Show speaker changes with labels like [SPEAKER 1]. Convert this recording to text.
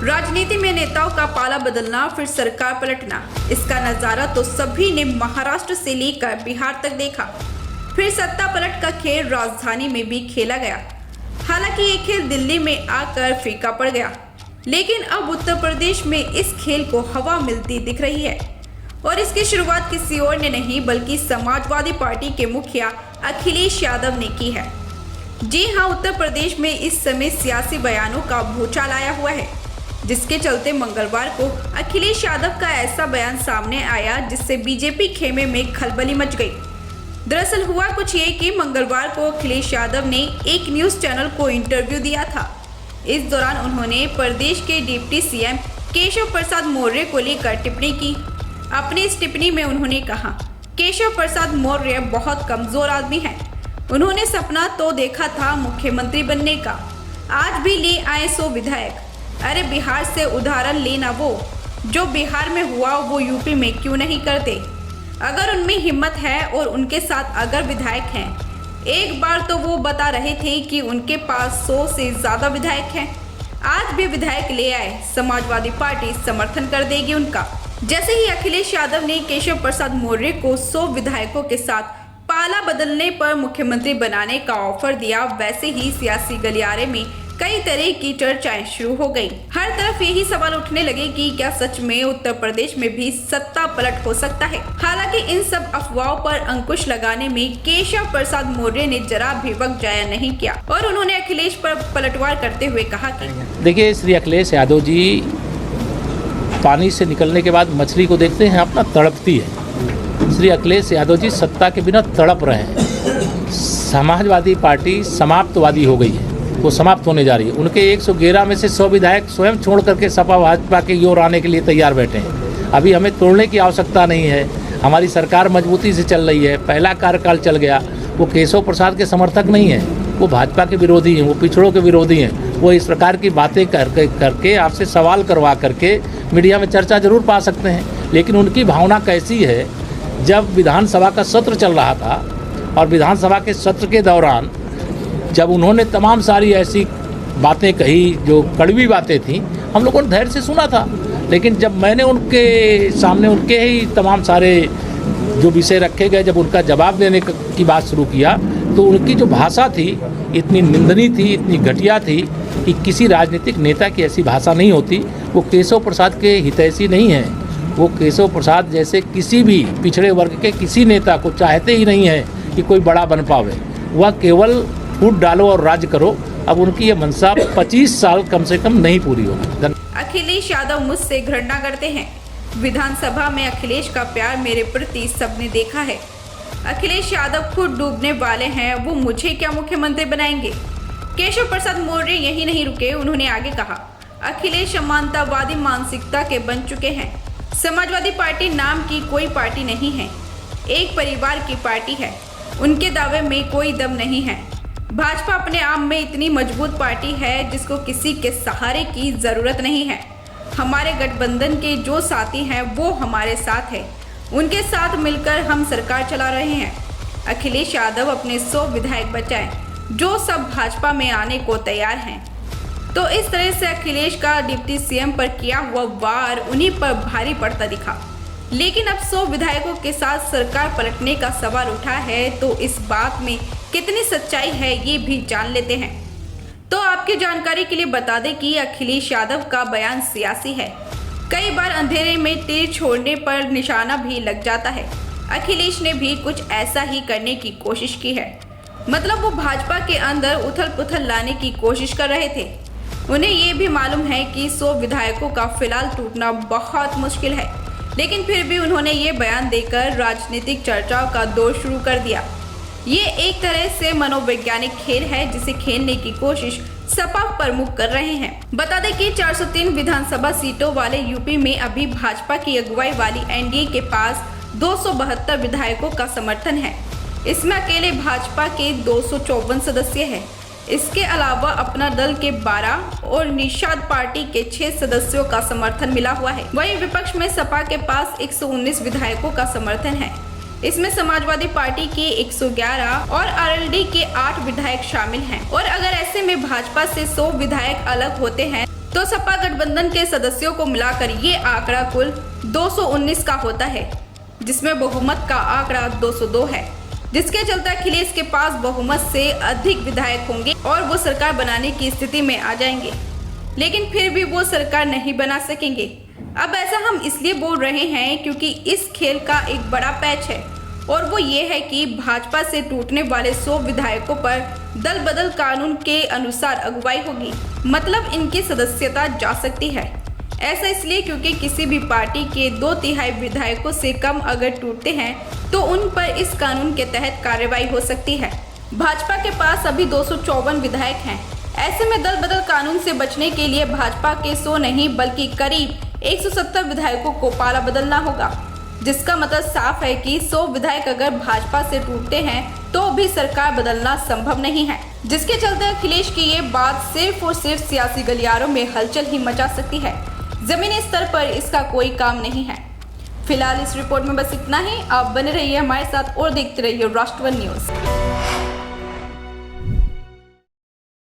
[SPEAKER 1] राजनीति में नेताओं का पाला बदलना, फिर सरकार पलटना, इसका नजारा तो सभी ने महाराष्ट्र से लेकर बिहार तक देखा। फिर सत्ता पलट का खेल राजधानी में भी खेला गया। हालांकि ये खेल दिल्ली में आकर फीका पड़ गया, लेकिन अब उत्तर प्रदेश में इस खेल को हवा मिलती दिख रही है। और इसकी शुरुआत किसी और ने नहीं बल्कि समाजवादी पार्टी के मुखिया अखिलेश यादव ने की है। जी हाँ, उत्तर प्रदेश में इस समय सियासी बयानों का भूचाल आया हुआ है, जिसके चलते मंगलवार को अखिलेश यादव का ऐसा बयान सामने आया जिससे बीजेपी खेमे में खलबली मच गई। दरअसल हुआ कुछ ये कि मंगलवार को अखिलेश यादव ने एक न्यूज चैनल को इंटरव्यू दिया था। इस दौरान उन्होंने प्रदेश के डिप्टी सीएम केशव प्रसाद मौर्य को लेकर टिप्पणी की। अपनी इस टिप्पणी में उन्होंने कहा, केशव प्रसाद मौर्य बहुत कमजोर आदमी है। उन्होंने सपना तो देखा था मुख्यमंत्री बनने का, आज भी ले आए 100 विधायक। अरे बिहार से उदाहरण लेना, वो जो बिहार में हुआ वो यूपी में क्यों नहीं करते? अगर उनमें हिम्मत है और उनके साथ अगर विधायक हैं। एक बार तो वो बता रहे थे कि उनके पास 100 से ज्यादा विधायक हैं। आज भी विधायक ले आए, समाजवादी पार्टी समर्थन कर देगी उनका। जैसे ही अखिलेश यादव ने केशव प्रसाद मौर्य को 100 विधायकों के साथ पाला बदलने पर मुख्यमंत्री बनाने का ऑफर दिया, वैसे ही सियासी गलियारे में कई तरह की चर्चाएं शुरू हो गई। हर तरफ यही सवाल उठने लगे कि क्या सच में उत्तर प्रदेश में भी सत्ता पलट हो सकता है। हालांकि इन सब अफवाहों पर अंकुश लगाने में केशव प्रसाद मौर्य ने जरा भी वक्त जाया नहीं किया और उन्होंने अखिलेश पर पलटवार करते हुए कहा कि
[SPEAKER 2] देखिए, श्री अखिलेश यादव जी पानी से निकलने के बाद मछली को देखते हैं अपना तड़पती है। श्री अखिलेश यादव जी सत्ता के बिना तड़प रहे हैं। समाजवादी पार्टी समाप्तवादी हो गई है, वो समाप्त होने जा रही है। उनके 111 में से 100 विधायक स्वयं छोड़ करके सपा भाजपा के योर आने के लिए तैयार बैठे हैं। अभी हमें तोड़ने की आवश्यकता नहीं है, हमारी सरकार मजबूती से चल रही है। पहला कार्यकाल चल गया, वो केशव प्रसाद के समर्थक नहीं है, वो भाजपा के विरोधी हैं, वो पिछड़ों के विरोधी हैं। वो इस प्रकार की बातें करके आपसे सवाल करवा करके मीडिया में चर्चा जरूर पा सकते हैं, लेकिन उनकी भावना कैसी है? जब विधानसभा का सत्र चल रहा था और विधानसभा के सत्र के दौरान जब उन्होंने तमाम सारी ऐसी बातें कही जो कड़वी बातें थीं, हम लोगों ने धैर्य से सुना था। लेकिन जब मैंने उनके सामने उनके ही तमाम सारे जो विषय रखे गए, जब उनका जवाब देने की बात शुरू किया, तो उनकी जो भाषा थी इतनी निंदनीय थी, इतनी घटिया थी कि किसी राजनीतिक नेता की ऐसी भाषा नहीं होती। वो केशव प्रसाद के हितैषी नहीं हैं। वो केशव प्रसाद जैसे किसी भी पिछड़े वर्ग के किसी नेता को चाहते ही नहीं है कि कोई बड़ा बन पावे। वह केवल फूट डालो और राज करो। अब उनकी ये मंशा 25 साल कम से कम नहीं पूरी होगी।
[SPEAKER 1] अखिलेश यादव मुझसे घृणा करते हैं। विधानसभा में अखिलेश का प्यार मेरे प्रति सबने देखा है। अखिलेश यादव खुद डूबने वाले हैं, वो मुझे क्या मुख्यमंत्री बनाएंगे? केशव प्रसाद मौर्य यही नहीं रुके, उन्होंने आगे कहा, अखिलेश समानतावादी मानसिकता के बन चुके हैं। समाजवादी पार्टी नाम की कोई पार्टी नहीं है, एक परिवार की पार्टी है। उनके दावे में कोई दम नहीं है। भाजपा अपने आप में इतनी मजबूत पार्टी है जिसको किसी के सहारे की जरूरत नहीं है। हमारे गठबंधन के जो साथी हैं वो हमारे साथ है, उनके साथ मिलकर हम सरकार चला रहे हैं। अखिलेश यादव अपने 100 विधायक बचाएं, जो सब भाजपा में आने को तैयार हैं। तो इस तरह से अखिलेश का डिप्टी सीएम पर किया हुआ वार उन्हीं पर भारी पड़ता दिखा। लेकिन अब 100 विधायकों के साथ सरकार पलटने का सवाल उठा है, तो इस बात में कितनी सच्चाई है ये भी जान लेते हैं। तो आपकी जानकारी के लिए बता दें कि अखिलेश यादव का बयान सियासी है। कई बार अंधेरे में तीर छोड़ने पर निशाना भी लग जाता है। अखिलेश ने भी कुछ ऐसा ही करने की कोशिश की है। मतलब वो भाजपा के अंदर उथल पुथल लाने की कोशिश कर रहे थे। उन्हें ये भी मालूम है कि 100 विधायकों का फिलहाल टूटना बहुत मुश्किल है, लेकिन फिर भी उन्होंने ये बयान देकर राजनीतिक चर्चाओं का दौर शुरू कर दिया। ये एक तरह से मनोवैज्ञानिक खेल है जिसे खेलने की कोशिश सपा प्रमुख कर रहे हैं। बता दें कि 403 विधानसभा सीटों वाले यूपी में अभी भाजपा की अगुवाई वाली एनडीए के पास 272 विधायकों का समर्थन है। इसमें अकेले भाजपा के 254 सदस्य हैं। इसके अलावा अपना दल के 12 और निषाद पार्टी के 6 सदस्यों का समर्थन मिला हुआ है। वहीं विपक्ष में सपा के पास 119 विधायकों का समर्थन है। इसमें समाजवादी पार्टी के 111 और आरएलडी के 8 विधायक शामिल हैं। और अगर ऐसे में भाजपा से 100 विधायक अलग होते हैं तो सपा गठबंधन के सदस्यों को मिलाकर ये आंकड़ा कुल 219 का होता है, जिसमें बहुमत का आंकड़ा 202 है, जिसके चलते अखिलेश के पास बहुमत से अधिक विधायक होंगे और वो सरकार बनाने की स्थिति में आ जाएंगे, लेकिन फिर भी वो सरकार नहीं बना सकेंगे। अब ऐसा हम इसलिए बोल रहे हैं क्योंकि इस खेल का एक बड़ा पैच है, और वो ये है कि भाजपा से टूटने वाले 100 विधायकों पर दल बदल कानून के अनुसार अगुवाई होगी, मतलब इनकी सदस्यता जा सकती है। ऐसा इसलिए क्योंकि किसी भी पार्टी के 2/3 विधायकों से कम अगर टूटते हैं तो उन पर इस कानून के तहत कार्रवाई हो सकती है। भाजपा के पास अभी 254 विधायक हैं। ऐसे में दल बदल कानून से बचने के लिए भाजपा के 100 नहीं बल्कि करीब 170 विधायकों को पाला बदलना होगा, जिसका मतलब साफ है कि 100 विधायक अगर भाजपा से टूटते हैं तो भी सरकार बदलना संभव नहीं है, जिसके चलते अखिलेश की ये बात सिर्फ और सिर्फ सियासी गलियारों में हलचल ही मचा सकती है। जमीनी स्तर पर इसका कोई काम नहीं है। फिलहाल इस रिपोर्ट में बस इतना ही। आप बने रहिए हमारे साथ और देखते रहिए राष्ट्रवन न्यूज।